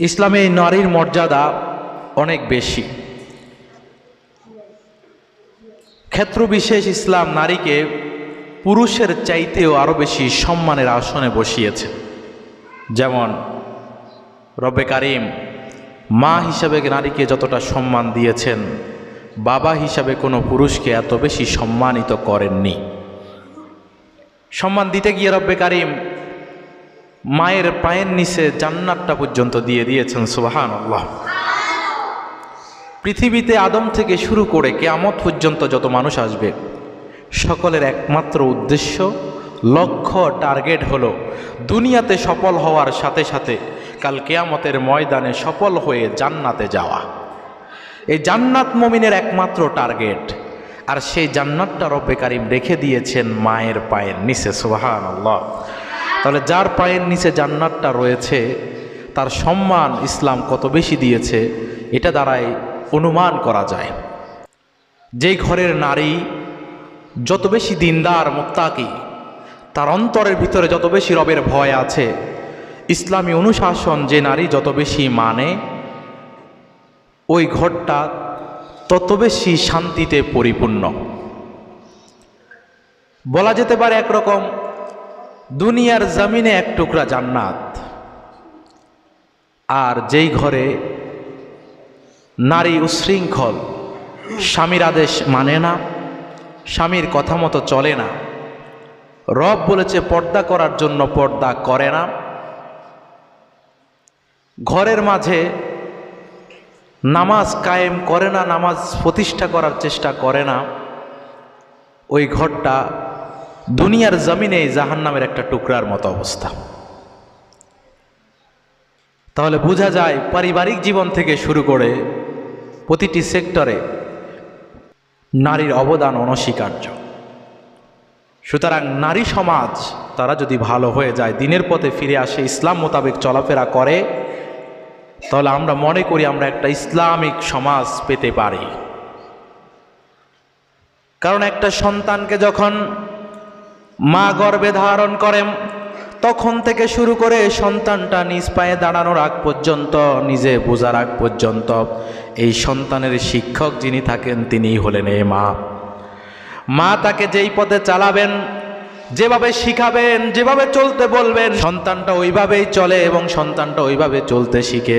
ইসলামে নারীর মর্যাদা অনেক বেশি। ক্ষেত্রবিশেষ ইসলাম নারীকে পুরুষের চাইতেও আরও বেশি সম্মানের আসনে বসিয়েছে। যেমন রব্বে কারিম মা হিসাবে নারীকে যতটা সম্মান দিয়েছেন, বাবা হিসাবে কোনো পুরুষকে এত বেশি সম্মানিত করেননি। সম্মান দিতে গিয়ে রব্বে কারিম মায়ের পায়ের নিচে জান্নাতটা পর্যন্ত দিয়ে দিয়েছেন। সুবহানাল্লাহ। পৃথিবীতে আদম থেকে শুরু করে কিয়ামত পর্যন্ত যত মানুষ আসবে, সকলের একমাত্র উদ্দেশ্য, লক্ষ্য, টার্গেট হলো দুনিয়াতে সফল হওয়ার সাথে সাথে কাল কিয়ামতের ময়দানে সফল হয়ে জান্নাতে যাওয়া। এই জান্নাত মুমিনের একমাত্র টার্গেট, আর সেই জান্নাতটা রব্বে কারিম রেখে দিয়েছেন মায়ের পায়ের নিচে। সুবহানাল্লাহ। তাহলে যার পায়ের নিচে জান্নাতটা রয়েছে তার সম্মান ইসলাম কত বেশি দিয়েছে এটা দ্বারাই অনুমান করা যায়। যেই ঘরের নারী যত বেশি দিনদার মুত্তাকি, তার অন্তরের ভিতরে যত বেশি রবের ভয় আছে, ইসলামী অনুশাসন যে নারী যত বেশি মানে, ওই ঘরটা তত বেশি শান্তিতে পরিপূর্ণ। বলা যেতে পারে একরকম দুনিয়ার জমিনে এক টুকরা জান্নাত। আর যেই ঘরে নারী উশৃঙ্খল, স্বামীর আদেশ মানে না, স্বামীর কথা মতো চলে না, রব বলেছে পর্দা করার জন্য পর্দা করে না, ঘরের মাঝে নামাজ কায়েম করে না, নামাজ প্রতিষ্ঠা করার চেষ্টা করে না, ওই ঘরটা দুনিয়ার জমিনে জাহান্নামের একটা টুকরার মতো অবস্থা। তাহলে বোঝা যায় পারিবারিক জীবন থেকে শুরু করে প্রতিটি সেক্টরে নারীর অবদান অনস্বীকার্য। সুতরাং নারী সমাজ তারা যদি ভালো হয়ে যায়, দিনের পথে ফিরে আসে, ইসলাম মোতাবেক চলাফেরা করে, তাহলে আমরা মনে করি আমরা একটা ইসলামিক সমাজ পেতে পারি। কারণ একটা সন্তানকে যখন মা গর্ভে ধারণ করেন, তখন থেকে শুরু করে সন্তানটা নিজ পায়ে দাঁড়ানোর আগ পর্যন্ত, নিজে বোঝার আগ পর্যন্ত এই সন্তানের শিক্ষক যিনি থাকেন তিনিই হলেন এই মা। মা তাকে যেই পথে চালাবেন, যেভাবে শিখাবেন, যেভাবে চলতে বলবেন, সন্তানটা ওইভাবেই চলে এবং সন্তানটা ওইভাবে চলতে শিখে।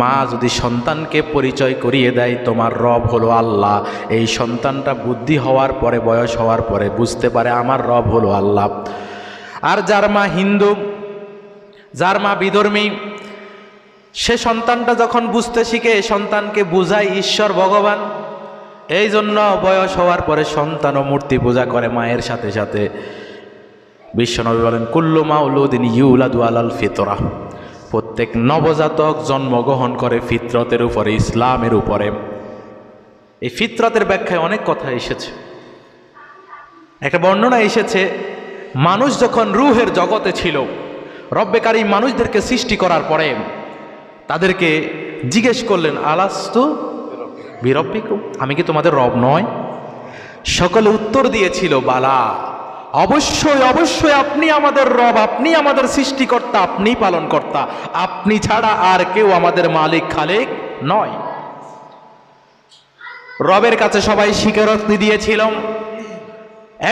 মা যদি সন্তানকে পরিচয় করিয়ে দেয় তোমার রব হলো আল্লাহ, এই সন্তানটা বুদ্ধি হওয়ার পরে, বয়স হওয়ার পরে বুঝতে পারে আমার রব হলো আল্লাহ। আর যার মা হিন্দু, যার মা বিধর্মী, সে সন্তানটা যখন বুঝতে শিখে, সন্তানকে বুঝায় ঈশ্বর ভগবান। এই জন্য বয়স হওয়ার পরে সন্তানও মূর্তি পূজা করে মায়ের সাথে সাথে। বিশ্বনবী বলেন কুল্লু মাউলুদিন ইউলাদু আলাল ফিতরা, প্রত্যেক নবজাতক জন্মগ্রহণ করে ফিতরতের উপরে, ইসলামের উপরে। এই ফিতরতের ব্যাখ্যায় অনেক কথা এসেছে। একটা বর্ণনা এসেছে, মানুষ যখন রূহের জগতে ছিল, রব্বে কারিম মানুষদেরকে সৃষ্টি করার পরে তাদেরকে জিজ্ঞেস করলেন আলাস্তু বিরব্বিকুম, আমি কি তোমাদের রব নয়? সকলে উত্তর দিয়েছিল বালা, অবশ্যই অবশ্যই আপনি আমাদের রব, আপনি আমাদের সৃষ্টিকর্তা, আপনি পালনকর্তা, আপনি ছাড়া আর কেউ আমাদের মালিক খালেক নয়। রবের কাছে সবাই স্বীকারোক্তি দিয়েছিল।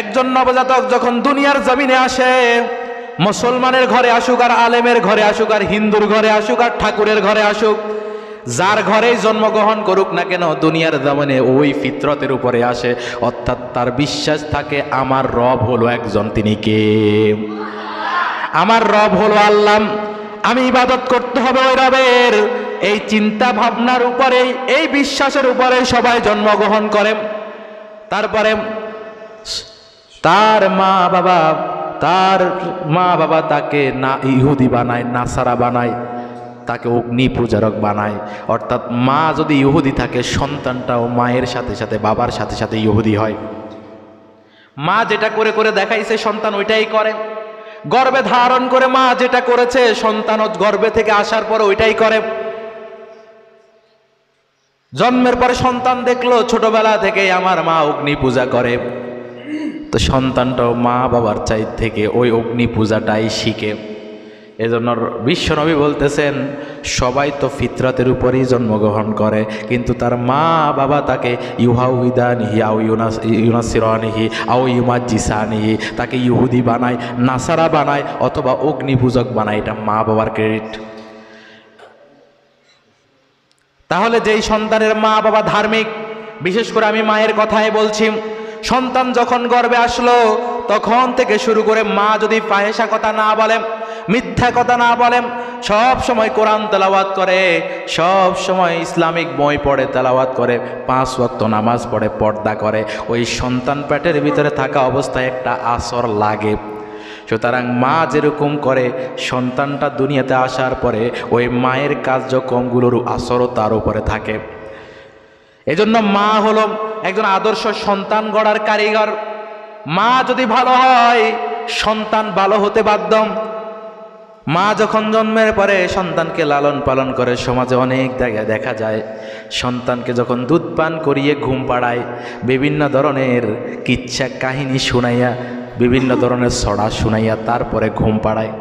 একজন নবজাতক যখন দুনিয়ার জমিনে আসে, মুসলমানের ঘরে আসুক আর আলেমের ঘরে আসুক আর হিন্দুর ঘরে আসুক আর ঠাকুরের ঘরে আসুক, যার ঘরেই জন্মগ্রহণ করুক না কেন, দুনিয়ার জমিনে ওই ফিতরতের উপরে আসে। অর্থাৎ তার বিশ্বাস থাকে আমার রব হলো একজন, তিনি কে? আমার রব হলো আল্লাহ, আমি ইবাদত করতে হবে ওই রবের। এই চিন্তা ভাবনার উপরে, এই বিশ্বাসের উপরে সবাই জন্মগ্রহণ করে। তারপরে তার মা বাবা তাকে না ইহুদি বানায়, নাসারা বানায়, তাকে অগ্নি পূজারক বানায়। অর্থাৎ মা যদি ইহুদি থাকে, সন্তানটাও মায়ের সাথে সাথে বাবার সাথে সাথে ইহুদি হয়। মা যেটা করে করে দেখাইছে সন্তান ওইটাই করে। গর্ভে ধারণ করে মা যেটা করেছে, সন্তানও গর্ভে থেকে আসার পরে ওইটাই করে। জন্মের পরে সন্তান দেখলো ছোটবেলা থেকে আমার মা অগ্নি পূজা করে, তো সন্তানটাও মা বাবার চাই থেকে ওই অগ্নি পূজাটাই শিখে। এজন্য বিশ্বনবী বলতেছেন সবাই তো ফিতরাতের উপরেই জন্মগ্রহণ করে, কিন্তু তার মা বাবা তাকে ইউহাউদানিহি আও ইউনাসিরানিহি আও ইউমাজ্জিসানিহি, তাকে ইহুদি বানায়, নাসারা বানায়, অথবা অগ্নিপূজক বানায়। এটা মা বাবার ক্রেডিট। তাহলে যেই সন্তানের মা বাবা ধার্মিক, বিশেষ করে আমি মায়ের কথাই বলছি, সন্তান যখন গর্ভে আসলো তখন থেকে শুরু করে মা যদি ফাহেসা কথা না বলেন, মিথ্যা কথা না বলেন, সব সময় কোরআন তেলাওয়াত করে, সব সময় ইসলামিক বই পড়ে, তেলাওয়াত করে, 5 ওয়াক্ত নামাজ পড়ে, পর্দা করে, ওই সন্তান পেটের ভিতরে থাকা অবস্থায় একটা আসর লাগে। সুতরাং মা যেরকম করে সন্তানটা দুনিয়াতে আসার পরে ওই মায়ের কার্যক্রমগুলোর আসরও তার উপরে থাকে। এজন্য মা হলো একজন আদর্শ সন্তান গড়ার কারিগর। মা যদি ভালো হয় সন্তান ভালো হতে বাধ্য। মা যখন জন্মের পরে সন্তানকে লালন পালন করে, সমাজে অনেক জায়গায় দেখা যায় সন্তানকে যখন দুধ পান করিয়ে ঘুম পাড়ায়, বিভিন্ন ধরনের কিচ্ছা কাহিনী শুনাইয়া, বিভিন্ন ধরনের ছড়া শুনাইয়া তারপরে ঘুম পাড়ায়।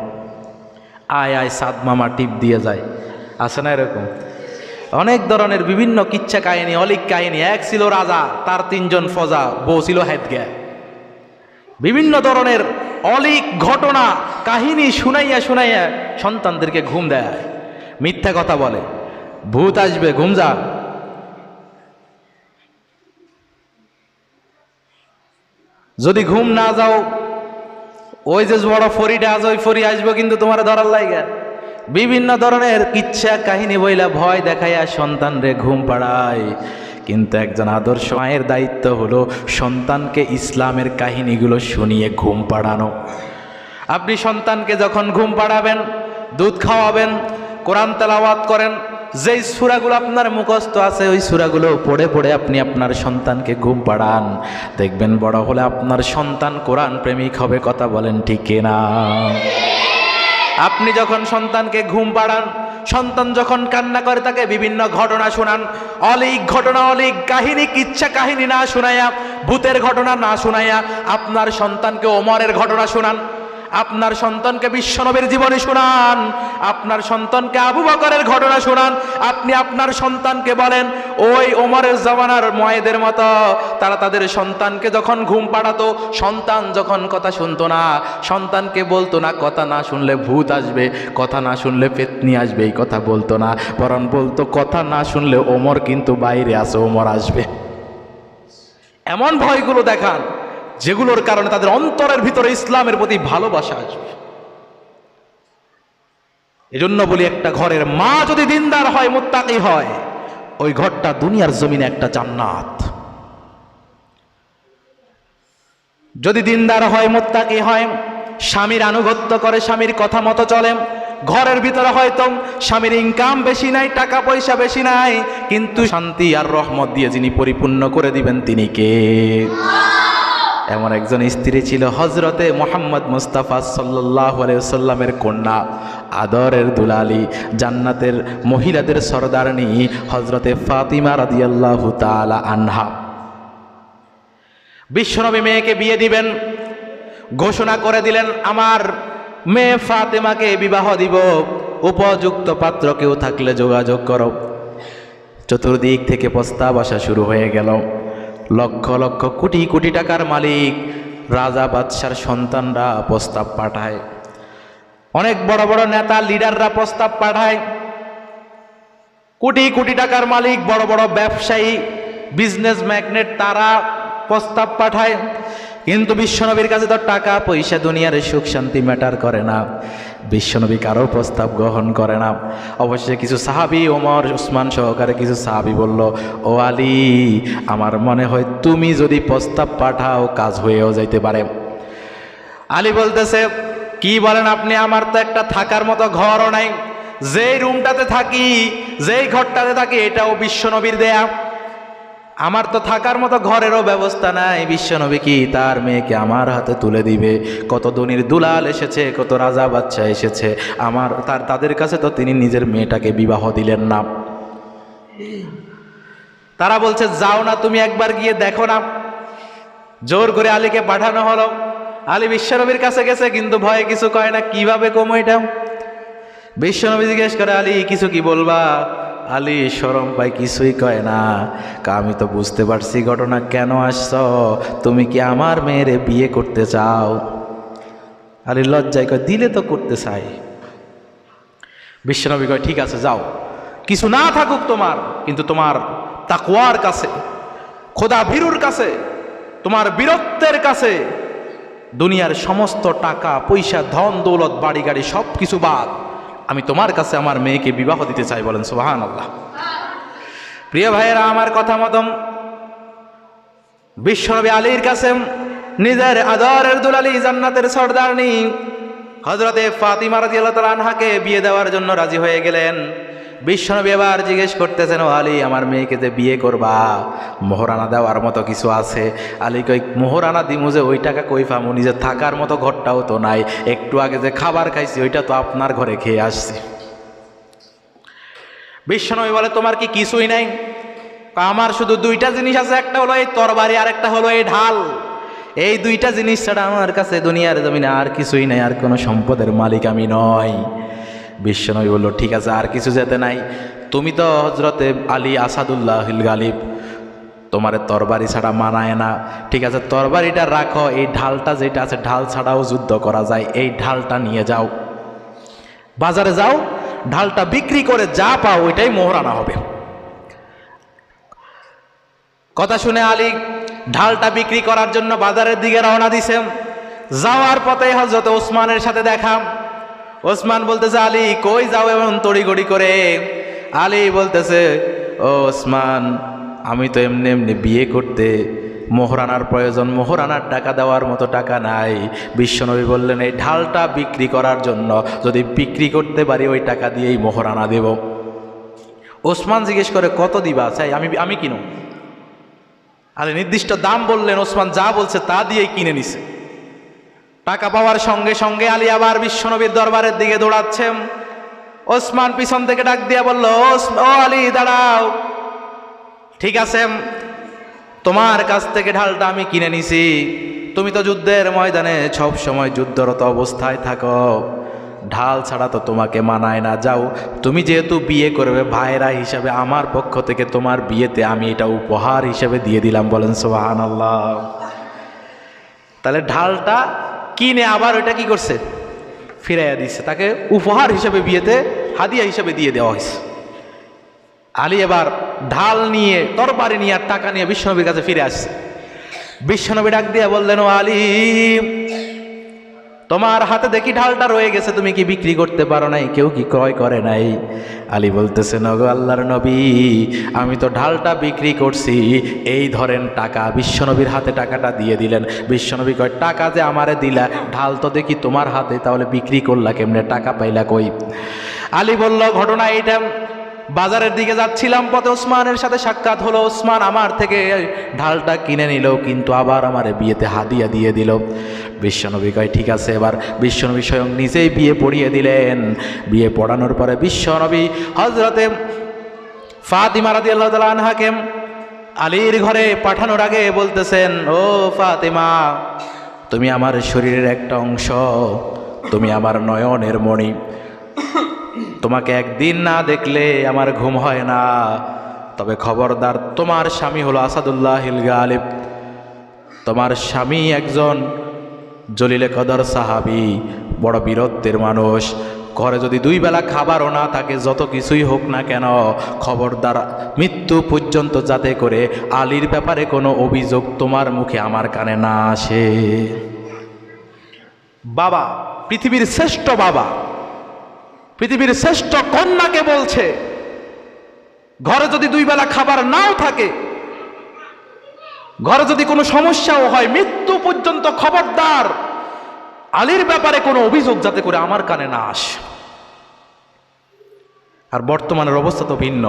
আয় আয় সাদ মামা টিপ দিয়ে যায়, আছে না এরকম? অনেক ধরনের বিভিন্ন কিচ্ছা কাহিনী, অলিক কাহিনী। এক ছিল রাজা, তার 3 জন ফজা, বউ ছিল হেদগে। বিভিন্ন ধরনের অলিক ঘটনা কাহিনী শুনাইয়া শুনাইয়া সন্তানদেরকে ঘুম দেয়। মিথ্যা কথা বলে, ভূত আসবে, ঘুম যা। যদি ঘুম না যাও, ওই যে বড় ফরিটা আজ, ওই ফরি আসবো কিন্তু তোমার ধরার লাইগা। বিভিন্ন ধরনের কিচ্ছা কাহিনী বইলা ভয় দেখাইয়া সন্তানরে ঘুম পাড়ায়। কিন্তু একজন আদর্শ মায়ের দায়িত্ব হলো সন্তানকে ইসলামের কাহিনীগুলো শুনিয়ে ঘুম পাড়ানো। আপনি সন্তানকে যখন ঘুম পাড়াবেন, দুধ খাওয়াবেন, কোরআন তেলাওয়াত করেন, যেই সূরাগুলো আপনার মুখস্থ আছে ওই সূরাগুলো পড়ে পড়ে আপনি আপনার সন্তানকে ঘুম পাড়ান, দেখবেন বড় হলে আপনার সন্তান কোরআন প্রেমিক হবে। কথা বলেন ঠিক কিনা? আপনি যখন সন্তানকে ঘুম পাড়ান, সন্তান যখন কান্না করে তাকে বিভিন্ন ঘটনা শোনান, অলিক ঘটনা, অলিক কাহিনী, কিচ্ছা কাহিনী না শুনাইয়া, ভূতের ঘটনা না শুনাইয়া আপনার সন্তানকে ওমরের ঘটনা শোনান, আপনার সন্তানকে বিশ্বনবীর জীবনী শোনান, আপনার সন্তানকে আবু বকরের ঘটনা শোনান। আপনি আপনার সন্তানকে বলেন ওই ওমরের জামানার মুয়াইদের মতো তারা তাদের সন্তানকে যখন ঘুম পাড়াতো, সন্তান যখন কথা শুনতো না, সন্তানকে বলতো না কথা না শুনলে ভূত আসবে, কথা না শুনলে পেতনি আসবে, এই কথা বলতো না, বরং বলতো কথা না শুনলে ওমর কিন্তু বাইরে আছে, ওমর আসবে। এমন ভয়গুলো দেখান যেগুলোর কারণে তাদের অন্তরের ভিতরে ইসলামের প্রতি ভালোবাসা আসবে। এজন্য বলি, একটা ঘরের মা যদি দিনদার হয়, মুত্তাকি হয়, ওই ঘরটা দুনিয়ার জমিনে একটা জান্নাত। যদি দিনদার হয়, মুত্তাকি হয়, স্বামীর আনুগত্য করে, স্বামীর কথা মতো চলে, ঘরের ভিতরে হয়তো স্বামীর ইনকাম বেশি নাই, টাকা পয়সা বেশি নাই, কিন্তু শান্তি আর রহমত দিয়ে যিনি পরিপূর্ণ করে দিবেন তিনি কে? এমন একজন স্ত্রী ছিল হযরতে মুহাম্মদ মুস্তাফা সাল্লাল্লাহু আলাইহি ওয়াসাল্লামের কন্যা, আদরের দুলালি, জান্নাতের মহিলাদের সরদারনি হযরতে ফাতিমা রাদিয়াল্লাহু তাআলা আনহা। বিশ্বনবী মেয়েকে বিয়ে দিবেন, ঘোষণা করে দিলেন আমার মেয়ে ফাতিমাকে বিবাহ দিব, উপযুক্ত পাত্র কেউ থাকলে যোগাযোগ করো। চতুর্দিক থেকে প্রস্তাব আসা শুরু হয়ে গেল। লক্ষ লক্ষ কোটি কোটি টাকার মালিক রাজা বাদশার সন্তানরা প্রস্তাব পাঠায়, অনেক বড় বড় নেতা লিডাররা প্রস্তাব পাঠায়, কোটি কোটি টাকার মালিক বড় বড় ব্যবসায়ী বিজনেস ম্যাগনেট তারা প্রস্তাব পাঠায়। কিন্তু বিশ্বনবীর কাছে তো টাকা পয়সা দুনিয়ার সুখ শান্তি ম্যাটার করে না, বিশ্বনবী কারো প্রস্তাব গ্রহণ করে না। অবশ্যই কিছু সাহাবী, ওমর উসমান সহকারে কিছু সাহাবী বলল, ও আলী, আমার মনে হয় তুমি যদি প্রস্তাব পাঠাও কাজ হয়েও যাইতে পারে। আলী বলতেছে, কি বলেন আপনি? আমার তো একটা থাকার মতো ঘরও নাই, যেই রুমটাতে থাকি, যেই ঘরটাতে থাকি এটাও বিশ্বনবীর দেয়া, আমার তো থাকার মতো ঘরেরও ব্যবস্থা নাই, বিশ্বনবী কি তার মেয়েকে আমার হাতে তুলে দিবে? কত ধনীর দুলাল এসেছে, কত রাজা বাচ্চা এসেছে, তাদের কাছে তো তিনি নিজের মেয়েটাকে বিবাহ দিলেন না। তারা বলছে, যাও না তুমি একবার গিয়ে দেখো না। জোর করে আলীকে পাঠানো হলো। আলী বিশ্বনবীর কাছে গেছে, কিন্তু ভয়ে কিছু কয় না। কিভাবে কম এটা? বিশ্বনবী জিজ্ঞেস করে, আলী কিছু কি বলবা? আলী শরম পাই, কিছুই কয় না। আমি তো বুঝতে পারছি ঘটনা, কেন আসছ? তুমি কি আমার মেয়েরে বিয়ে করতে চাও? আলী লজ্জায় কয়, দিলে তো করতে চাই। বিশ্বনবী কয়, ঠিক আছে যাও, কিছু না থাকুক তোমার, কিন্তু তোমার তাকওয়ার কাছে, খোদা ভীরুর কাছে, তোমার বীরত্বের কাছে দুনিয়ার সমস্ত টাকা পয়সা ধন দৌলত বাড়ি গাড়ি সব কিছু বাদ, আমি তোমার কাছে আমার মেয়েকে বিবাহ দিতে চাই। বলেন সুবহানাল্লাহ। প্রিয় ভাইয়েরা, আমার কথা মতন বিশ্বনবী আলীর কাছে নিজের আদরের দুলালি, জান্নাতের সর্দারনি হযরতে ফাতিমা রাদিয়াল্লাহু তাআলা আনহাকে বিয়ে দেওয়ার জন্য রাজি হয়ে গেলেন। বিশ্বনবী এবার জিজ্ঞেস করতেছেন, ও আলী, আমার মেয়েকে যে বিয়ে করবা, মোহরানা দেওয়ার মতো কিছু আছে? আলী কই, মোহরানা দিমু যে ওই টাকা কই পামু? নিজে থাকার মতো ঘরটাও তো নাই, একটু আগে যে খাবার খাইছি ওইটা তো আপনার ঘরে খেয়ে আসছি। বিশ্বনবী বলে, তোমার কি কিছুই নাই? আমার শুধু দুইটা জিনিস আছে, একটা হলো এই তরবারি আর একটা হলো এই ঢাল। এই দুইটা জিনিস ছাড়া আমার কাছে দুনিয়ার জমিনে আর কিছুই নাই, আর কোনো সম্পদের মালিক আমি নই। বিশ্বনবী বলল, ঠিক আছে, আর কিছু যেতে নাই? তুমি তো হযরতে আলী আসাদুল্লাহিল গালিব, তোমার তরবারি ছাড়া মানায় না। ঠিক আছে, তরবারিটা রাখো, এই ঢালটা যেটা আছে, ঢাল ছাড়াও যুদ্ধ করা যায়, এই ঢালটা নিয়ে যাও, বাজারে যাও, ঢালটা বিক্রি করে যা পাও ওইটাই মোহরানা হবে। কথা শুনে আলী ঢালটা বিক্রি করার জন্য বাজারের দিকে রওনা দিছেন। যাওয়ার পথে হযরত ওসমানের সাথে দেখা। ওসমান বলতেছে, আলী কই যাও এমন তড়িগড়ি করে? আলী বলতেছে, ও ওসমান, আমি তো এমনি এমনি বিয়ে করতে, মোহরানার প্রয়োজন, মোহরানার টাকা দেওয়ার মতো টাকা নাই। বিশ্বনবী বললেন, এই ঢালটা বিক্রি করার জন্য, যদি বিক্রি করতে পারি ওই টাকা দিয়েই মোহরানা দেব। ওসমান জিজ্ঞেস করে, কত দিবা? চাই আমি কিনো। আলী নির্দিষ্ট দাম বললেন, ওসমান যা বলছে তা দিয়েই কিনে নিছে। টাকা পাওয়ার সঙ্গে সঙ্গে আলী আবার বিশ্বনবীর দরবারের দিকে দৌড়াচ্ছেন। ওসমান পিছন থেকে ডাক দিয়া বলল, ও আলী দাঁড়াও, ঠিক আছে, তোমার কাছ থেকে ঢালটা আমি কিনে নিছি, তুমি তো যুদ্ধের ময়দানে সব সময় যুদ্ধরত অবস্থায় থাকো, ঢাল ছাড়া তো তোমাকে মানায় না। যাও, তুমি যেহেতু বিয়ে করবে, ভাইরা হিসাবে আমার পক্ষ থেকে তোমার বিয়েতে আমি এটা উপহার হিসেবে দিয়ে দিলাম। বলেন সুবহানাল্লাহ। তাহলে ঢালটা কিনে আবার ওইটা কি করছে? ফিরাইয়া দিচ্ছে, তাকে উপহার হিসেবে বিয়েতে হাদিয়া হিসেবে দিয়ে দেওয়া হয়েছে। আলী এবার ঢাল নিয়ে, তরবারি নিয়ে আর টাকা নিয়ে বিশ্বনবীর কাছে ফিরে আসছে। বিশ্বনবী ডাক দিয়ে বললেন, ও আলী, তোমার হাতে দেখি ঢালটা রয়ে গেছে, তুমি কি বিক্রি করতে পারো নাই? কেউ কি ক্রয় করে নাই? আলী বলতেছে, নগো আল্লাহর নবী, আমি তো ঢালটা বিক্রি করছি, এই ধরেন টাকা। বিশ্বনবীর হাতে টাকাটা দিয়ে দিলেন। বিশ্বনবী কয়, টাকা যে আমারে দিলা, ঢাল তো দেখি তোমার হাতে, তাহলে বিক্রি করলা কেমনে, টাকা পাইলা কই? আলী বলল, ঘটনা এইটা, বাজারের দিকে যাচ্ছিলাম, পথে ওসমানের সাথে সাক্ষাৎ হলো। ওসমান আমার থেকে ঢালটা কিনে নিল, কিন্তু আবার আমার বিয়েতে হাদিয়া দিয়ে দিল। বিশ্বনবী কয়, ঠিক আছে। এবার বিশ্বনবী স্বয়ং নিজেই বিয়ে পড়িয়ে দিলেন। বিয়ে পড়ানোর পরে বিশ্বনবী হযরতে ফাতিমা রাদিয়াল্লাহু তাআলা আনহাকে আলীর ঘরে পাঠানোর আগে বলতেছেন, ও ফাতিমা, তুমি আমার শরীরের একটা অংশ, তুমি আমার নয়নের মণি, তোমাকে একদিন না দেখলে আমার ঘুম হয় না। তবে খবরদার, তোমার স্বামী হলো আসাদুল্লাহিল গালিব, তোমার স্বামী একজন জলিলে কদর সাহাবী, বড় বীরত্বের মানুষ। ঘরে যদি দুই বেলা খাবারও না থাকে, যত কিছুই হোক না কেন, খবরদার মৃত্যু পর্যন্ত যাতে করে আলীর ব্যাপারে কোনো অভিযোগ তোমার মুখে আমার কানে না আসে। বাবা, পৃথিবীর শ্রেষ্ঠ বাবা, পৃথিবীর শ্রেষ্ঠ কন্যাকে বলছে, ঘরে যদি দুই বেলা খাবার নাও থাকে, ঘরে যদি কোনো সমস্যাও হয়, মৃত্যু পর্যন্ত খবরদার আলীর ব্যাপারে কোনো অভিযোগ যাতে করে আমার কানে না আসে। আর বর্তমানের অবস্থা তো ভিন্ন।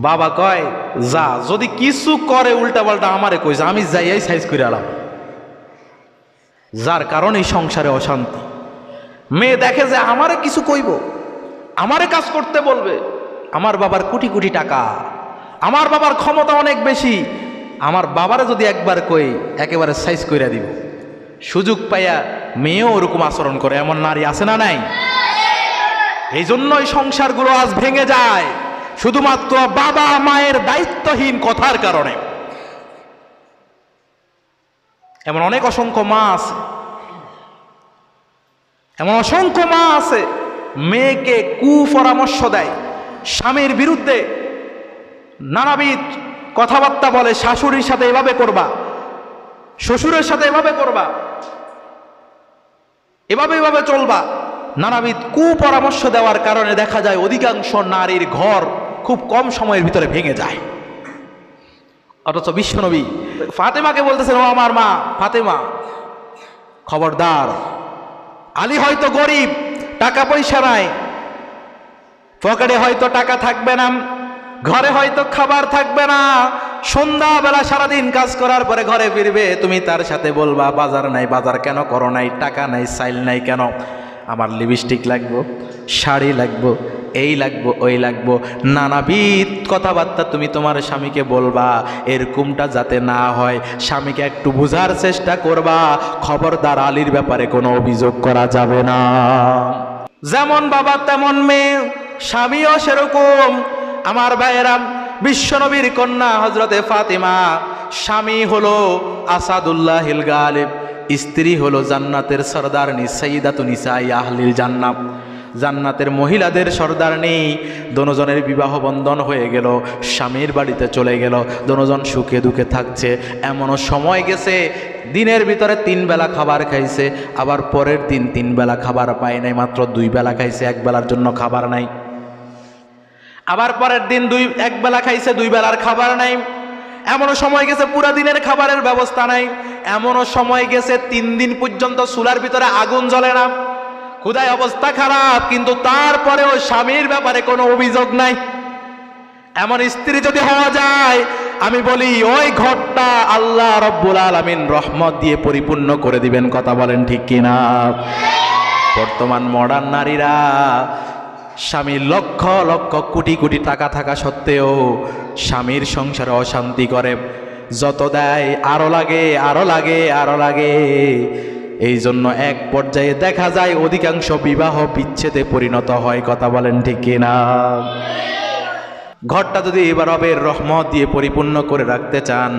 বাবা কয়, যা, যদি কিছু করে উল্টাপাল্টা আমারে কইছে, আমি যাই সাইজ করে আলাম। যার কারণে এই সংসারে অশান্তি। মেয়ে দেখে যে আমারে কিছু কইব, আমারে কাজ করতে বলবে, আমার বাবার কোটি কোটি টাকা, আমার বাবার ক্ষমতা অনেক বেশি, আমার বাবারে যদি একবার কই একেবারে সাইজ কইরা দিব। সুযোগ পাইয়া মেয়েও ওরকম আচরণ করে, এমন নারী আছে না নাই? এই জন্যই সংসারগুলো আজ ভেঙে যায়, শুধুমাত্র বাবা মায়ের দায়িত্বহীন কথার কারণে। এমন অনেক অসংখ্য মা আছে, এমন অসংখ্য মা আছে মেয়েকে কুপরামর্শ দেয়, স্বামীর বিরুদ্ধে নানাবিধ কথাবার্তা বলে, শাশুড়ির সাথে এভাবে করবা, শ্বশুরের সাথে এভাবে করবা, এভাবে চলবা। নানাবিধ কুপরামর্শ দেওয়ার কারণে দেখা যায় অধিকাংশ নারীর ঘর খুব কম সময়ের ভিতরে ভেঙে যায়। অথচ বিশ্বনবী ফাতেমাকে বলতেছেন, ও আমার মা ফাতেমা, খবরদার, আলী হয়তো গরিব, টাকা পয়সা নাই, পকেটে হয়তো টাকা থাকবে না, ঘরে হয়তো খাবার থাকবে না, সন্ধ্যাবেলা সারাদিন কাজ করার পরে ঘরে ফিরবে, তুমি তার সাথে বলবা বাজার নাই, বাজার কেন করো নাই, টাকা নাই, সাইল নাই কেন, আমার লিপস্টিক লাগবো, শাড়ি লাগবো, এই লাগবো, ওই লাগবো, নানাবিধ কথাবার্তা তুমি তোমার স্বামীকে বলবা। এরকমটা যাতে না হয় স্বামীকে একটু বোঝার চেষ্টা করবা। খবরদার, আলীর ব্যাপারে কোনো অভিযোগ করা যাবে না। যেমন বাবা তেমন মেয়ে, স্বামীও সেরকম। আমার ভাইয়েরা, বিশ্বনবীর কন্যা হযরতে ফাতিমা, স্বামী হলো আসাদুল্লাহিল গালিব, স্ত্রী হলো জান্নাতের সরদারনি সাইয়্যিদাতু নিসাই আহলিল জান্নাত, জান্নাতের মহিলাদের সরদারনি। দোনোজনের বিবাহ বন্ধন হয়ে গেল, স্বামীর বাড়িতে চলে গেল, দোনোজন সুখে দুঃখে থাকছে। এমনও সময় গেছে দিনের ভিতরে 3 বেলা খাবার খাইছে, আবার পরের দিন 3 বেলা খাবার পায় নাই, মাত্র 2 বেলা খাইছে, 1 বেলার জন্য খাবার নাই। আবার পরের দিন 1 বেলা খাইছে, 2 বেলার খাবার নাই। এমনও সময় গেছে পুরা দিনের খাবারের ব্যবস্থা নাই। এমনও সময় গেছে 3 দিন পর্যন্ত চুলার ভিতরে আগুন জ্বলে না, ক্ষুধায় অবস্থা খারাপ, কিন্তু তারপরেও স্বামীর ব্যাপারে কোনো অভিযোগ নাই। এমন স্ত্রী যদি হওয়া যায়, আমি বলি ওই ঘরটা আল্লাহ রব্বুল আলামিন রহমত দিয়ে পরিপূর্ণ করে দিবেন। কথা বলেন ঠিক কিনা? বর্তমান মডার্ন নারীরা স্বামীর লক্ষ লক্ষ কোটি কোটি টাকা থাকা সত্ত্বেও স্বামীর সংসারে অশান্তি করে, যত দেয় আরো লাগে, আরো লাগে, আরো লাগে। এই জন্য এক পর্যায়ে দেখা যায় অধিকাংশ বিবাহ বিচ্ছেদে পরিণত হয়। কথা বলেন ঠিক কিনা? ঘরটা যদি এবার রবের রহমত দিয়ে পরিপূর্ণ করে রাখতে চান,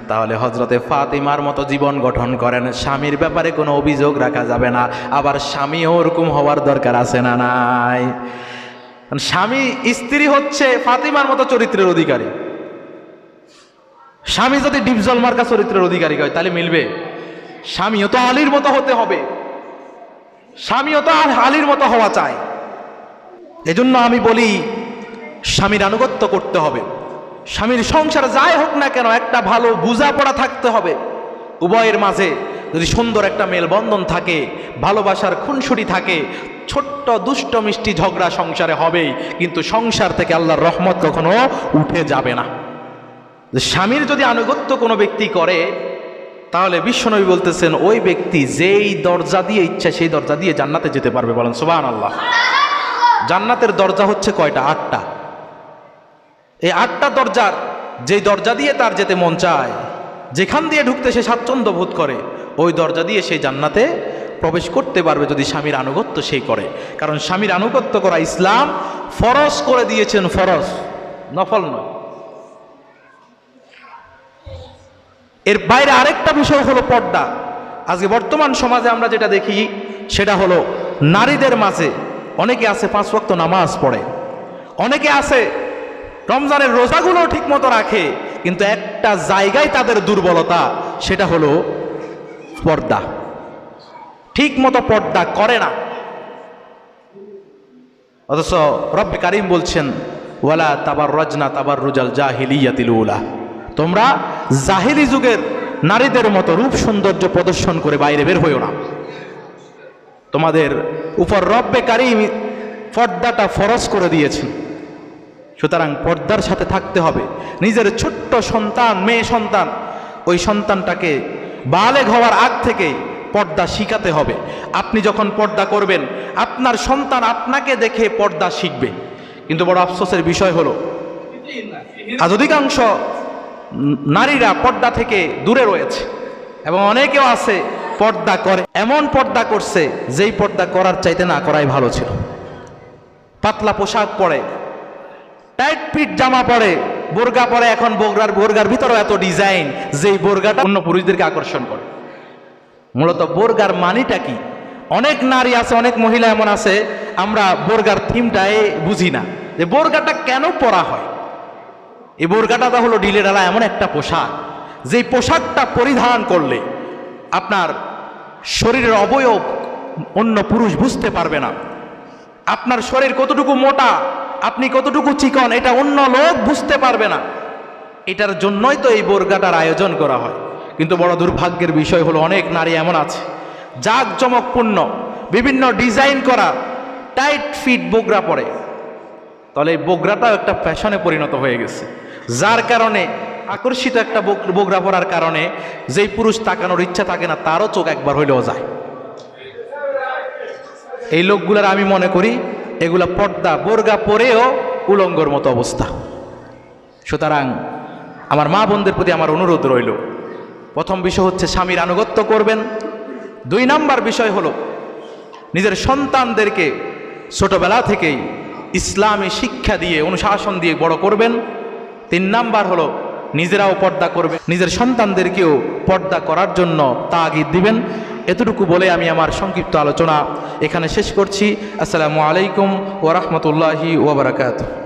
তাহলে হযরতে ফাতিমার মতো জীবন গঠন করেন। স্বামীর ব্যাপারে কোনো অভিযোগ রাখা যাবে না। আবার স্বামীও ওরকম হওয়ার দরকার আছে না নাই? স্বামী, স্ত্রী হচ্ছে ফাতিমার মতো চরিত্রের অধিকারী। স্বামী যদি ডিপজল মার্কা চরিত্রের অধিকারী হয় তাহলে মিলবে? স্বামীও তো আলীর মতো হতে হবে, স্বামীও তো আলীর মতো হওয়া চাই। এজন্য আমি বলি স্বামীর আনুগত্য করতে হবে। স্বামীর সংসার যাই হোক না কেন, একটা ভালো বোঝাপড়া থাকতে হবে। উভয়ের মাঝে যদি সুন্দর একটা মেলবন্ধন থাকে, ভালোবাসার খুনসুটি থাকে, ছোট্ট দুষ্ট মিষ্টি ঝগড়া সংসারে হবেই, কিন্তু সংসার থেকে আল্লাহর রহমত কখনো উঠে যাবে না। স্বামীর যদি আনুগত্য কোনো ব্যক্তি করে, তাহলে বিশ্বনবী বলতেছেন ওই ব্যক্তি যেই দরজা দিয়ে ইচ্ছা সেই দরজা দিয়ে জান্নাতে যেতে পারবে। বলেন সুবহানাল্লাহ। জান্নাতের দরজা হচ্ছে কয়টা? 8টা। এই 8টা দরজার যেই দরজা দিয়ে তার যেতে মন চায়, যেখান দিয়ে ঢুকতে সে স্বাচ্ছন্দ্য বোধ করে, ওই দরজা দিয়ে সেই জান্নাতে প্রবেশ করতে পারবে যদি স্বামীর আনুগত্য সেই করে। কারণ স্বামীর আনুগত্য করা ইসলাম ফরজ করে দিয়েছেন, ফরজ, নফল নয়। এর বাইরে আরেকটা বিষয় হলো পর্দা। আজকে বর্তমান সমাজে আমরা যেটা দেখি সেটা হলো নারীদের মাঝে অনেকে আছে 5 ওয়াক্ত নামাজ পড়ে, অনেকে আছে রমজানের রোজাগুলো ঠিক মতো রাখে, কিন্তু একটা জায়গায় তাদের দুর্বলতা, সেটা হলো পর্দা। ঠিক মতো পর্দা করে না। অথচ রব্বে কারিম বলছেন ওয়ালা তাবাররাজনা তাবাররুজাল জাহিলিয়াতিল উলা, তোমরা জাহিলি যুগের নারীদের মতো রূপ সৌন্দর্য প্রদর্শন করে বাইরে বের হইও না। তোমাদের উপর রব্বে কারিম পর্দাটা ফরজ করে দিয়েছেন। সুতরাং পর্দার সাথে থাকতে হবে। নিজের ছোট্ট সন্তান, মেয়ে সন্তান, ওই সন্তানটাকে বালেগ হওয়ার আগ থেকে পর্দা শিখাতে হবে। আপনি যখন পর্দা করবেন, আপনার সন্তান আপনাকে দেখে পর্দা শিখবে। কিন্তু বড় আফসোসের বিষয় হলো আজ অধিকাংশ নারীরা পর্দা থেকে দূরে রয়েছে, এবং অনেকেও আছে পর্দা করে, এমন পর্দা করছে যেই পর্দা করার চাইতে না করাই ভালো ছিল। পাতলা পোশাক পরে, টাইট ফিট জামা পরে, বোরকা পরে। এখন বোরগার ভিতরেও এত ডিজাইন, যেই বোরগাটা অন্য পুরুষদেরকে আকর্ষণ করে। মূলত বোরগার মানিটা কি? অনেক নারী আছে, অনেক মহিলা এমন আছে, আমরা বোরগার থিমটাই বুঝি না যে বোরগাটা কেন পরা হয়। এই বোরগাটা হলো ঢিলেঢালা এমন একটা পোশাক, যেই পোশাকটা পরিধান করলে আপনার শরীরের অবয়ব অন্য পুরুষ বুঝতে পারবে না। আপনার শরীর কতটুকু মোটা, আপনি কতটুকু চিকন, এটা অন্য লোক বুঝতে পারবে না। এটার জন্যই তো এই বোরগাটার আয়োজন করা হয়। কিন্তু বড় দুর্ভাগ্যের বিষয় হলো অনেক নারী এমন আছে, জাঁকজমকপূর্ণ বিভিন্ন ডিজাইন করা টাইট ফিট বোগরা পরে। তাহলে এই বোগরাটাও একটা ফ্যাশনে পরিণত হয়ে গেছে, যার কারণে আকর্ষিত একটা বোগরা পরার কারণে যেই পুরুষ তাকানোর ইচ্ছা থাকে না, তারও চোখ একবার হইলেও যায়। এই লোকগুলার আমি মনে করি এগুলা পর্দা বোরগা পরেও উলঙ্গর মতো অবস্থা। সুতরাং আমার মা বোনদের প্রতি আমার অনুরোধ রইল, প্রথম বিষয় হচ্ছে স্বামীর আনুগত্য করবেন। 2 নাম্বার বিষয় হলো নিজের সন্তানদেরকে ছোটবেলা থেকেই ইসলামী শিক্ষা দিয়ে অনুশাসন দিয়ে বড় করবেন। 3 নাম্বার হলো নিজেরাও পর্দা করবেন, নিজের সন্তানদেরকেও পর্দা করার জন্য তাগিদ দিবেন। এতটুকু বলে আমি আমার সংক্ষিপ্ত আলোচনা এখানে শেষ করছি। আসসালামু আলাইকুম ওয়া রাহমাতুল্লাহি ওয়া বারাকাতুহু।